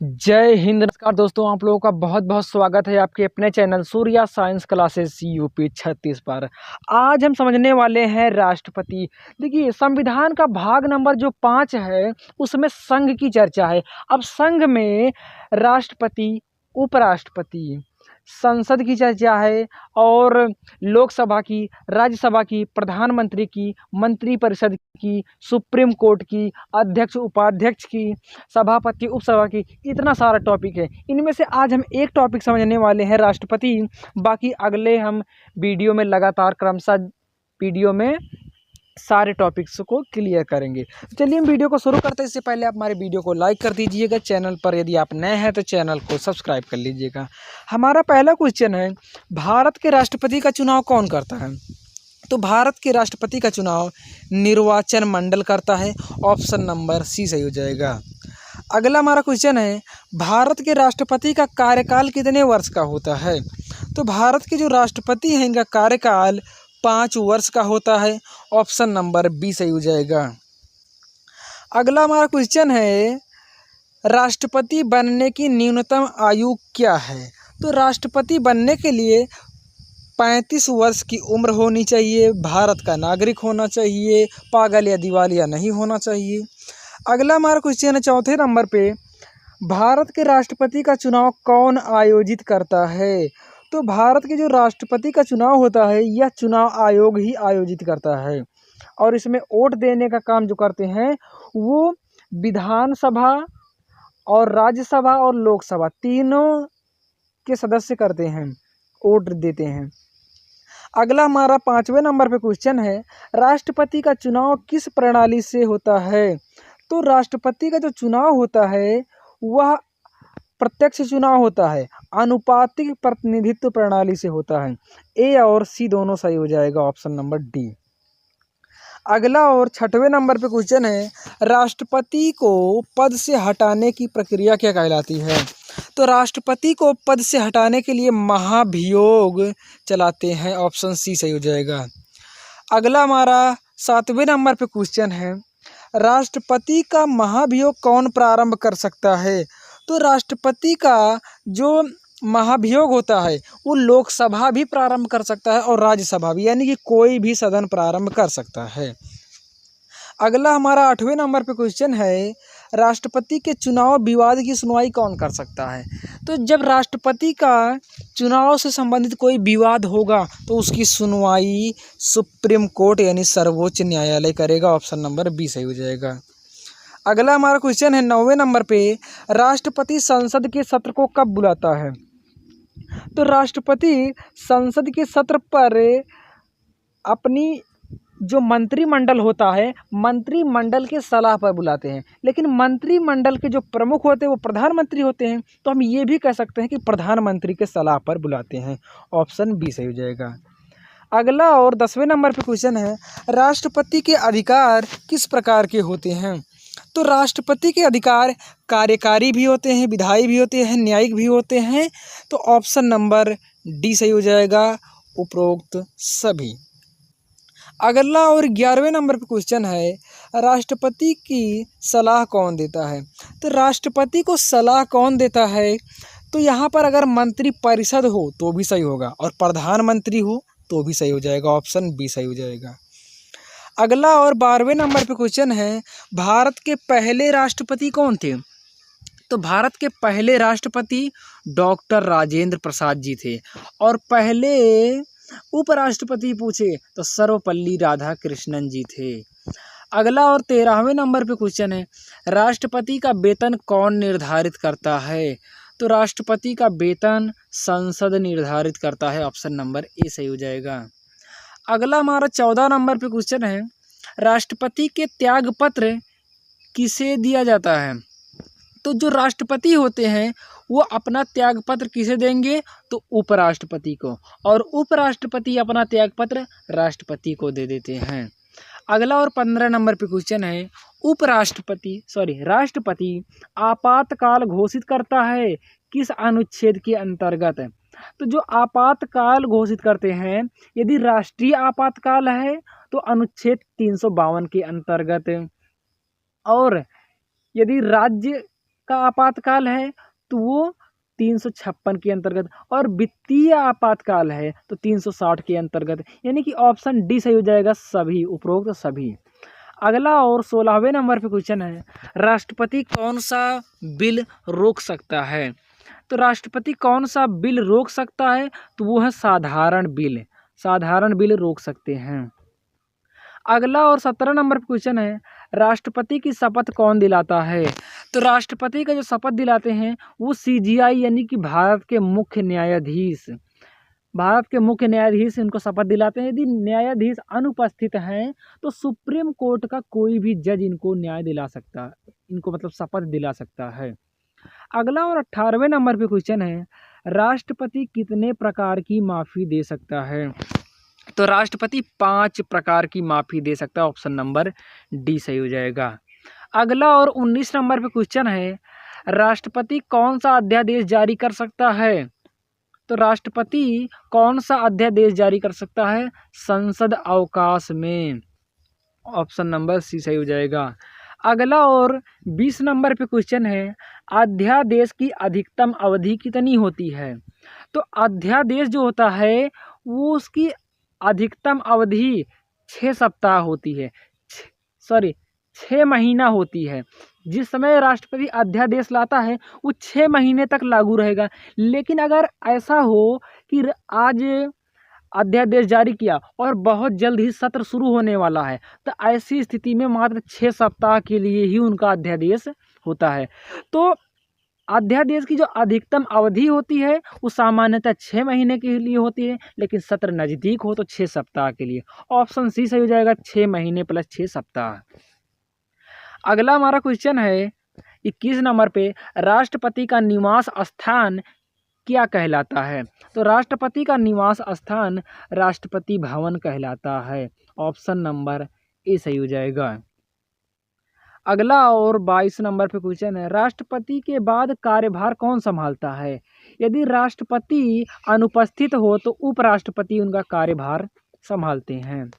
जय हिंद। नमस्कार दोस्तों, आप लोगों का बहुत बहुत स्वागत है आपके अपने channel Surya science classes UP 36 पर। आज हम समझने वाले हैं राष्ट्रपति। देखिए, संविधान का भाग नंबर जो 5 है उसमें संघ की चर्चा है। अब संघ में राष्ट्रपति, उपराष्ट्रपति, संसद की चर्चा है और लोकसभा की, राज्यसभा की, प्रधानमंत्री की, मंत्रिपरिषद की, सुप्रीम कोर्ट की, अध्यक्ष उपाध्यक्ष की, सभापति उपसभा की, इतना सारा टॉपिक है। इनमें से आज हम एक टॉपिक समझने वाले हैं राष्ट्रपति। बाकी अगले हम वीडियो में लगातार क्रमशः वीडियो में सारे टॉपिक्स को क्लियर करेंगे। चलिए हम वीडियो को शुरू करते हैं। इससे पहले आप हमारे वीडियो को लाइक कर दीजिएगा। चैनल पर यदि आप नए हैं तो चैनल को सब्सक्राइब कर लीजिएगा। हमारा पहला क्वेश्चन है, भारत के राष्ट्रपति का चुनाव कौन करता है? तो भारत के राष्ट्रपति का चुनाव निर्वाचन मंडल करता है। ऑप्शन नंबर सी सही हो जाएगा। अगला हमारा क्वेश्चन है, भारत के राष्ट्रपति का कार्यकाल कितने वर्ष का होता है? तो भारत के जो राष्ट्रपति हैं इनका कार्यकाल 5 वर्ष का होता है। ऑप्शन नंबर बी सही हो जाएगा। अगला हमारा क्वेश्चन है, राष्ट्रपति बनने की न्यूनतम आयु क्या है? तो राष्ट्रपति बनने के लिए 35 वर्ष की उम्र होनी चाहिए, भारत का नागरिक होना चाहिए, पागल या दिवालिया नहीं होना चाहिए। अगला हमारा क्वेश्चन है चौथे नंबर पे, भारत के राष्ट्रपति का चुनाव कौन आयोजित करता है? तो भारत के जो राष्ट्रपति का चुनाव होता है यह चुनाव आयोग ही आयोजित करता है और इसमें वोट देने का काम जो करते हैं वो विधानसभा और राज्यसभा और लोकसभा तीनों के सदस्य करते हैं, वोट देते हैं। अगला हमारा 5वें नंबर पे क्वेश्चन है, राष्ट्रपति का चुनाव किस प्रणाली से होता है? तो राष्ट्रपति का जो चुनाव होता है वह प्रत्यक्ष चुनाव होता है, आनुपातिक प्रतिनिधित्व प्रणाली से होता है। ए और सी दोनों सही हो जाएगा, ऑप्शन नंबर डी। अगला और 6वें नंबर पे क्वेश्चन है, राष्ट्रपति को पद से हटाने की प्रक्रिया क्या कहलाती है? तो राष्ट्रपति को पद से हटाने के लिए महाभियोग चलाते हैं। ऑप्शन सी सही हो जाएगा। अगला हमारा 7वें नंबर पे क्वेश्चन है, राष्ट्रपति का महाभियोग कौन प्रारंभ कर सकता है? तो राष्ट्रपति का जो महाभियोग होता है वो लोकसभा भी प्रारंभ कर सकता है और राज्यसभा भी, यानी कि कोई भी सदन प्रारंभ कर सकता है। अगला हमारा 8वें नंबर पे क्वेश्चन है, राष्ट्रपति के चुनाव विवाद की सुनवाई कौन कर सकता है? तो जब राष्ट्रपति का चुनाव से संबंधित कोई विवाद होगा तो उसकी सुनवाई सुप्रीम कोर्ट यानी सर्वोच्च न्यायालय करेगा। ऑप्शन नंबर बी सही हो जाएगा। अगला हमारा क्वेश्चन है 9वें नंबर पे, राष्ट्रपति संसद के सत्र को कब बुलाता है? तो राष्ट्रपति संसद के सत्र पर अपनी जो मंत्रिमंडल होता है मंत्रिमंडल के सलाह पर बुलाते हैं, लेकिन मंत्रिमंडल के जो प्रमुख होते हैं वो प्रधानमंत्री होते हैं, तो हम ये भी कह सकते हैं कि प्रधानमंत्री के सलाह पर बुलाते हैं। ऑप्शन बी सही हो जाएगा। अगला और 10वें नंबर पे क्वेश्चन है, राष्ट्रपति के अधिकार किस प्रकार के होते हैं? तो राष्ट्रपति के अधिकार कार्यकारी भी होते हैं, विधायी भी होते हैं, न्यायिक भी होते हैं। तो ऑप्शन नंबर डी सही हो जाएगा, उपरोक्त सभी। अगला और 11वें नंबर पे क्वेश्चन है, राष्ट्रपति की सलाह कौन देता है? तो राष्ट्रपति को सलाह कौन देता है? तो यहाँ पर अगर मंत्रिपरिषद हो तो भी सही होगा और प्रधानमंत्री हो तो भी सही हो जाएगा। ऑप्शन बी सही हो जाएगा। अगला और 12वें नंबर पे क्वेश्चन है, भारत के पहले राष्ट्रपति कौन थे? तो भारत के पहले राष्ट्रपति डॉक्टर राजेंद्र प्रसाद जी थे और पहले उपराष्ट्रपति पूछे तो सर्वपल्ली राधाकृष्णन जी थे। अगला और 13वें नंबर पे क्वेश्चन है, राष्ट्रपति का वेतन कौन निर्धारित करता है? तो राष्ट्रपति का वेतन संसद निर्धारित करता है। ऑप्शन नंबर ए सही हो जाएगा। अगला हमारा 14 नंबर पे क्वेश्चन है, राष्ट्रपति के त्यागपत्र किसे दिया जाता है? तो जो राष्ट्रपति होते हैं वो अपना त्यागपत्र किसे देंगे? तो उपराष्ट्रपति को, और उपराष्ट्रपति अपना त्यागपत्र राष्ट्रपति को दे देते हैं। अगला और 15 नंबर पे क्वेश्चन है, राष्ट्रपति आपातकाल घोषित करता है किस अनुच्छेद के अंतर्गत? तो जो आपातकाल घोषित करते हैं, यदि राष्ट्रीय आपातकाल है तो अनुच्छेद 352 के अंतर्गत, और यदि राज्य का आपातकाल है तो वो 356 के अंतर्गत, और वित्तीय आपातकाल है तो 360 के अंतर्गत, यानी कि ऑप्शन डी सही हो जाएगा, सभी, उपरोक्त सभी। अगला और 16वें नंबर पे क्वेश्चन है, राष्ट्रपति कौन सा बिल रोक सकता है? तो राष्ट्रपति कौन सा बिल रोक सकता है? तो वो है साधारण बिल, साधारण बिल रोक सकते हैं। अगला और 17 नंबर पे क्वेश्चन है, राष्ट्रपति की शपथ कौन दिलाता है? तो राष्ट्रपति का जो शपथ दिलाते हैं वो सीजीआई यानी कि भारत के मुख्य न्यायाधीश, भारत के मुख्य न्यायाधीश इनको शपथ दिलाते हैं। यदि न्यायाधीश अनुपस्थित हैं तो सुप्रीम कोर्ट का कोई भी जज इनको न्याय दिला सकता है, इनको मतलब शपथ दिला सकता है। अगला और 18वें नंबर पे क्वेश्चन है, राष्ट्रपति कितने प्रकार की माफ़ी दे सकता है? तो राष्ट्रपति 5 प्रकार की माफ़ी दे सकता है, ऑप्शन नंबर डी सही हो जाएगा। अगला और 19 नंबर पे क्वेश्चन है, राष्ट्रपति कौन सा अध्यादेश जारी कर सकता है? तो राष्ट्रपति कौन सा अध्यादेश जारी कर सकता है? संसद अवकाश में, ऑप्शन नंबर सी सही हो जाएगा। अगला और 20 नंबर पे क्वेश्चन है, अध्यादेश की अधिकतम अवधि कितनी होती है? तो अध्यादेश जो होता है वो उसकी अधिकतम अवधि 6 सप्ताह होती है, 6 महीना होती है। जिस समय राष्ट्रपति अध्यादेश लाता है वो 6 महीने तक लागू रहेगा। लेकिन अगर ऐसा हो कि आज अध्यादेश जारी किया और बहुत जल्द ही सत्र शुरू होने वाला है, तो ऐसी स्थिति में मात्र 6 सप्ताह के लिए ही उनका अध्यादेश होता है। तो अध्यादेश की जो अधिकतम अवधि होती है वो सामान्यतः 6 महीने के लिए होती है, लेकिन सत्र नज़दीक हो तो 6 सप्ताह के लिए, ऑप्शन सी सही हो जाएगा, 6 महीने प्लस 6 सप्ताह। अगला हमारा क्वेश्चन है 21 नंबर पे, राष्ट्रपति का निवास स्थान क्या कहलाता है? तो राष्ट्रपति का निवास स्थान राष्ट्रपति भवन कहलाता है, ऑप्शन नंबर ए सही हो जाएगा। अगला और 22 नंबर पे क्वेश्चन है, राष्ट्रपति के बाद कार्यभार कौन संभालता है? यदि राष्ट्रपति अनुपस्थित हो तो उपराष्ट्रपति उनका कार्यभार संभालते हैं।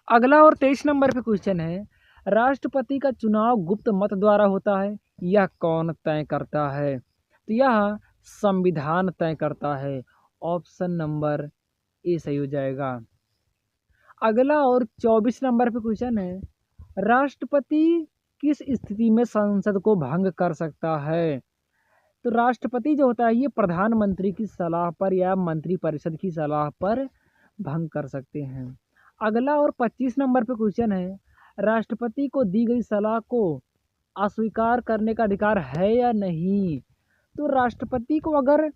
अगला और 23 नंबर पे क्वेश्चन है, राष्ट्रपति का चुनाव गुप्त मत द्वारा होता है, यह कौन तय करता है? तो यह संविधान तय करता है, ऑप्शन नंबर ए सही हो जाएगा। अगला और 24 नंबर पे क्वेश्चन है, राष्ट्रपति किस स्थिति में संसद को भंग कर सकता है? तो राष्ट्रपति जो होता है ये प्रधानमंत्री की सलाह पर या मंत्रिपरिषद की सलाह पर भंग कर सकते हैं। अगला और 25 नंबर पे क्वेश्चन है, राष्ट्रपति को दी गई सलाह को अस्वीकार करने का अधिकार है या नहीं? तो राष्ट्रपति को अगर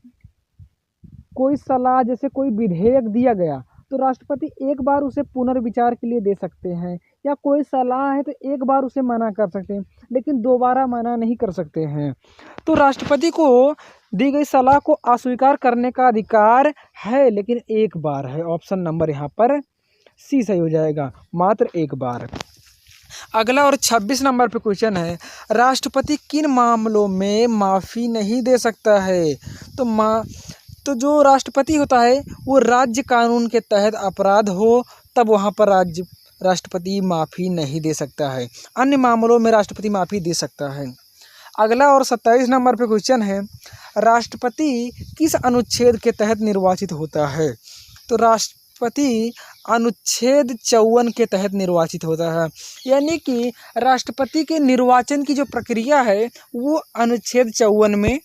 कोई सलाह, जैसे कोई विधेयक दिया गया, तो राष्ट्रपति एक बार उसे पुनर्विचार के लिए दे सकते हैं, या कोई सलाह है तो एक बार उसे मना कर सकते हैं, लेकिन दोबारा मना नहीं कर सकते हैं। तो राष्ट्रपति को दी गई सलाह को अस्वीकार करने का अधिकार है, लेकिन एक बार है, ऑप्शन नंबर यहाँ पर सी सही हो जाएगा, मात्र एक बार। अगला और 26 नंबर पे क्वेश्चन है, राष्ट्रपति किन मामलों में माफ़ी नहीं दे सकता है? तो जो राष्ट्रपति होता है वो राज्य कानून के तहत अपराध हो तब वहाँ पर राष्ट्रपति माफ़ी नहीं दे सकता है, अन्य मामलों में राष्ट्रपति माफ़ी दे सकता है। अगला और 27 नंबर पे क्वेश्चन है, राष्ट्रपति किस अनुच्छेद के तहत निर्वाचित होता है? तो राष्ट्रपति अनुच्छेद 54 के तहत निर्वाचित होता है, यानी कि राष्ट्रपति के निर्वाचन की जो प्रक्रिया है वो अनुच्छेद 54 में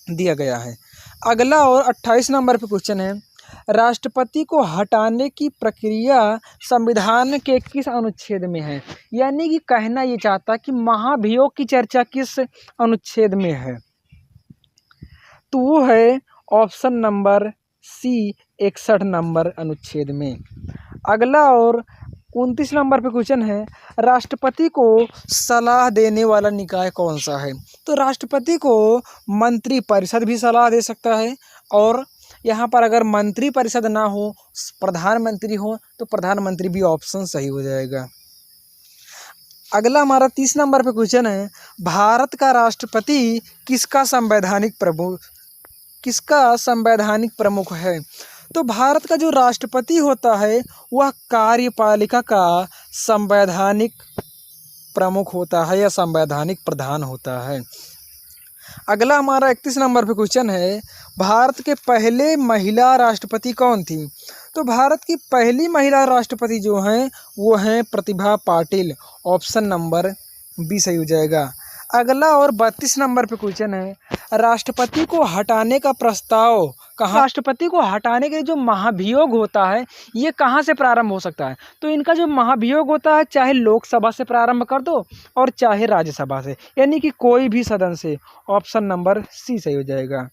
दिया गया है। अगला और 28 नंबर पे क्वेश्चन है, राष्ट्रपति को हटाने की प्रक्रिया संविधान के किस अनुच्छेद में है? यानी कि कहना ये चाहता कि महाभियोग की चर्चा किस अनुच्छेद में है? तो वो है ऑप्शन नंबर सी 61 नंबर अनुच्छेद में। अगला और 29 नंबर पे क्वेश्चन है, राष्ट्रपति को सलाह देने वाला निकाय कौन सा है? तो राष्ट्रपति को मंत्रिपरिषद भी सलाह दे सकता है, और यहाँ पर अगर मंत्रिपरिषद ना हो, प्रधानमंत्री हो, तो प्रधानमंत्री भी ऑप्शन सही हो जाएगा। अगला हमारा 30 नंबर पे क्वेश्चन है, भारत का राष्ट्रपति किसका संवैधानिक प्रमुख है? तो भारत का जो राष्ट्रपति होता है वह कार्यपालिका का संवैधानिक प्रमुख होता है या संवैधानिक प्रधान होता है। अगला हमारा 31 नंबर पे क्वेश्चन है, भारत के पहले महिला राष्ट्रपति कौन थी? तो भारत की पहली महिला राष्ट्रपति जो हैं वो हैं Pratibha Patil. Option number B सही हो जाएगा। अगला और 32 नंबर पे क्वेश्चन है, राष्ट्रपति को हटाने का प्रस्ताव कहाँ, राष्ट्रपति को हटाने के लिए जो महाभियोग होता है ये कहाँ से प्रारंभ हो सकता है? तो इनका जो महाभियोग होता है चाहे लोकसभा से प्रारंभ कर दो और चाहे राज्यसभा से, यानी कि कोई भी सदन से। ऑप्शन नंबर सी सही हो जाएगा।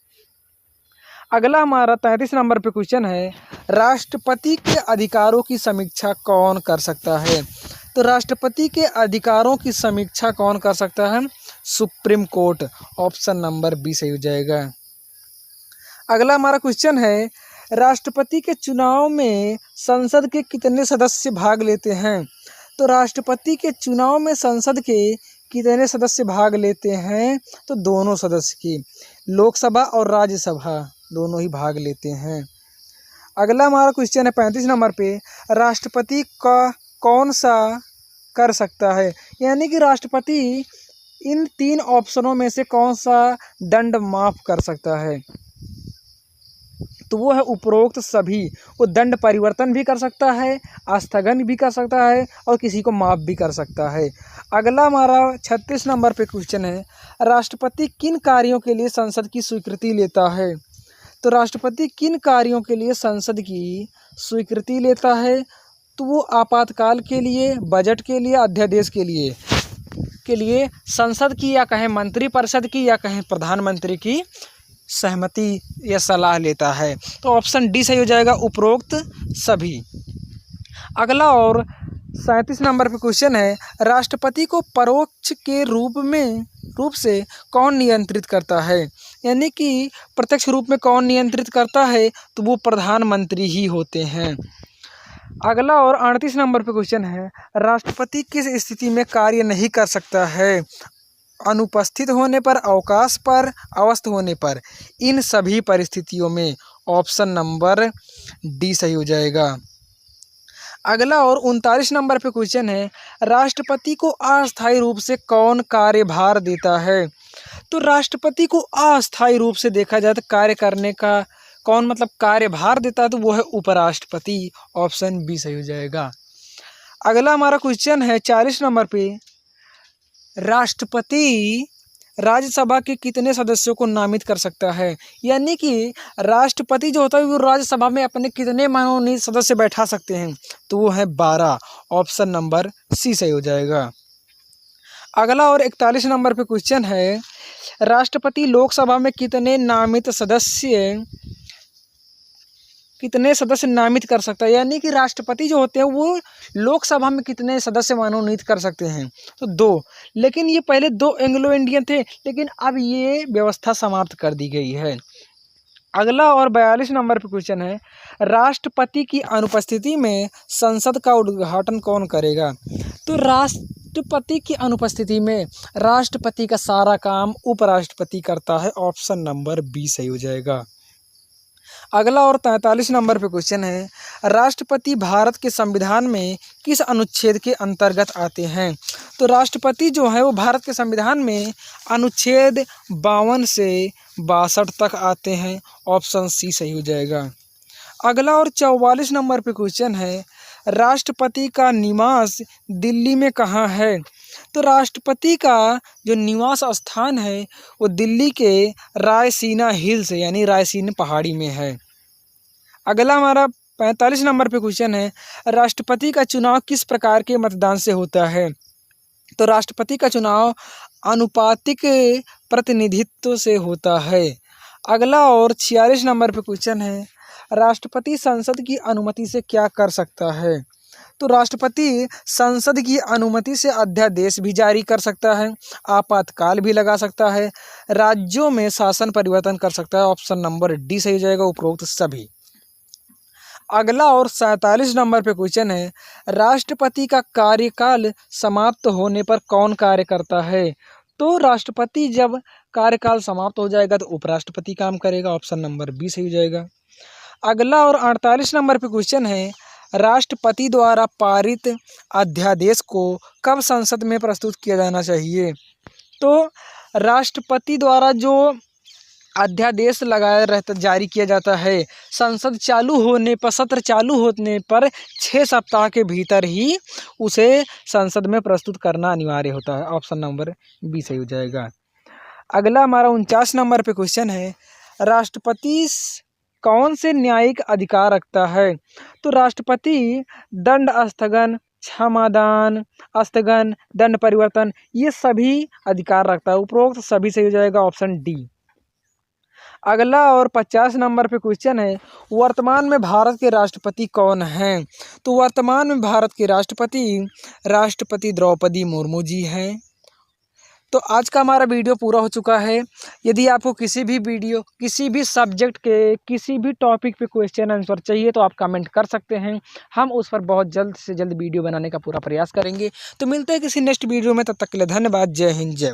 अगला हमारा 33 नंबर पे क्वेश्चन है, राष्ट्रपति के अधिकारों की समीक्षा कौन कर सकता है? तो राष्ट्रपति के अधिकारों की समीक्षा कौन कर सकता है? Supreme court. Option number B सही हो जाएगा। अगला हमारा क्वेश्चन है, राष्ट्रपति के चुनाव में संसद के कितने सदस्य भाग लेते हैं? तो राष्ट्रपति के चुनाव में संसद के कितने सदस्य भाग लेते हैं? तो दोनों सदस्य की, लोकसभा और राज्यसभा दोनों ही भाग लेते हैं। अगला हमारा क्वेश्चन है 35 नंबर पे, राष्ट्रपति का कौन सा कर सकता है? यानी कि राष्ट्रपति इन 3 ऑप्शनों में से कौन सा दंड माफ कर सकता है? तो वो है उपरोक्त सभी। वो दंड परिवर्तन भी कर सकता है, स्थगन भी कर सकता है और किसी को माफ भी कर सकता है। अगला हमारा 36 नंबर पे क्वेश्चन है, राष्ट्रपति किन कार्यों के लिए संसद की स्वीकृति लेता है? तो राष्ट्रपति किन कार्यों के लिए संसद की स्वीकृति लेता है? तो वो आपातकाल के लिए, बजट के लिए, अध्यादेश के लिए संसद की या कहें मंत्रिपरिषद की या कहें प्रधानमंत्री की सहमति या सलाह लेता है। तो ऑप्शन डी सही हो जाएगा, उपरोक्त सभी। अगला और 37 नंबर पे क्वेश्चन है, राष्ट्रपति को परोक्ष के रूप से कौन नियंत्रित करता है? यानी कि प्रत्यक्ष रूप में कौन नियंत्रित करता है? तो वो प्रधानमंत्री ही होते हैं। अगला और 38 नंबर पे क्वेश्चन है, राष्ट्रपति किस स्थिति में कार्य नहीं कर सकता है? अनुपस्थित होने पर, अवकाश पर, अवस्थ होने पर, इन सभी परिस्थितियों में। ऑप्शन नंबर डी सही हो जाएगा। अगला और 39 नंबर पे क्वेश्चन है, राष्ट्रपति को अस्थायी रूप से कौन कार्यभार देता है? तो राष्ट्रपति को अस्थायी रूप से देखा जाए तो कार्य करने का कौन मतलब कार्यभार देता है? तो वो है उपराष्ट्रपति। ऑप्शन बी सही हो जाएगा। अगला हमारा क्वेश्चन है 40 नंबर पे, राष्ट्रपति राज्यसभा के कितने सदस्यों को नामित कर सकता है? यानी कि राष्ट्रपति जो होता है वो राज्यसभा में अपने कितने मनोनीत सदस्य बैठा सकते हैं? तो वो है 12। ऑप्शन नंबर सी सही हो जाएगा। अगला और 41 नंबर पे क्वेश्चन है, राष्ट्रपति लोकसभा में कितने सदस्य नामित कर सकता है? यानी कि राष्ट्रपति जो होते हैं वो लोकसभा में कितने सदस्य मनोनीत कर सकते हैं? तो 2। लेकिन ये पहले 2 एंग्लो इंडियन थे, लेकिन अब ये व्यवस्था समाप्त कर दी गई है। अगला और 42 नंबर पे क्वेश्चन है, राष्ट्रपति की अनुपस्थिति में संसद का उद्घाटन कौन करेगा? तो राष्ट्रपति की अनुपस्थिति में राष्ट्रपति का सारा काम उपराष्ट्रपति करता है। ऑप्शन नंबर बी सही हो जाएगा। अगला और 43 नंबर पे क्वेश्चन है, राष्ट्रपति भारत के संविधान में किस अनुच्छेद के अंतर्गत आते हैं? तो राष्ट्रपति जो है वो भारत के संविधान में अनुच्छेद 52 से 62 तक आते हैं। ऑप्शन सी सही हो जाएगा। अगला और 44 नंबर पे क्वेश्चन है, राष्ट्रपति का निवास दिल्ली में कहाँ है? तो राष्ट्रपति का जो निवास स्थान है वो दिल्ली के रायसीना हिल्स यानी रायसीन पहाड़ी में है। अगला हमारा 45 नंबर पे क्वेश्चन है, राष्ट्रपति का चुनाव किस प्रकार के मतदान से होता है? तो राष्ट्रपति का चुनाव आनुपातिक प्रतिनिधित्व से होता है। अगला और 46 नंबर पे क्वेश्चन है, राष्ट्रपति संसद की अनुमति से क्या कर सकता है? तो राष्ट्रपति संसद की अनुमति से अध्यादेश भी जारी कर सकता है, आपातकाल भी लगा सकता है, राज्यों में शासन परिवर्तन कर सकता है। ऑप्शन नंबर डी सही हो जाएगा, उपरोक्त सभी। अगला और 47 नंबर पे क्वेश्चन है, राष्ट्रपति का कार्यकाल समाप्त होने पर कौन कार्य करता है? तो राष्ट्रपति जब कार्यकाल समाप्त हो जाएगा तो उपराष्ट्रपति काम करेगा। ऑप्शन नंबर बी सही हो जाएगा। अगला और 48 नंबर पे क्वेश्चन है, राष्ट्रपति द्वारा पारित अध्यादेश को कब संसद में प्रस्तुत किया जाना चाहिए? तो राष्ट्रपति द्वारा जो अध्यादेश लगाया रहता जारी किया जाता है, संसद चालू होने पर, सत्र चालू होने पर 6 सप्ताह के भीतर ही उसे संसद में प्रस्तुत करना अनिवार्य होता है। ऑप्शन नंबर बी सही हो जाएगा। अगला हमारा 49 नंबर पे क्वेश्चन है, राष्ट्रपति कौन से न्यायिक अधिकार रखता है? तो राष्ट्रपति दंड स्थगन, क्षमादान, स्थगन, दंड परिवर्तन, ये सभी अधिकार रखता है। उपरोक्त सभी सही हो जाएगा। Option D. अगला और 50 नंबर पे क्वेश्चन है, वर्तमान में भारत के राष्ट्रपति कौन हैं? तो वर्तमान में भारत के राष्ट्रपति द्रौपदी मुर्मू जी हैं। तो आज का हमारा वीडियो पूरा हो चुका है। यदि आपको किसी भी सब्जेक्ट के किसी भी टॉपिक पे क्वेश्चन आंसर चाहिए तो आप कमेंट कर सकते हैं। हम उस पर बहुत जल्द से जल्द वीडियो बनाने का पूरा प्रयास करेंगे। तो मिलते हैं किसी नेक्स्ट वीडियो में, तब तक के लिए धन्यवाद। जय हिंद, जय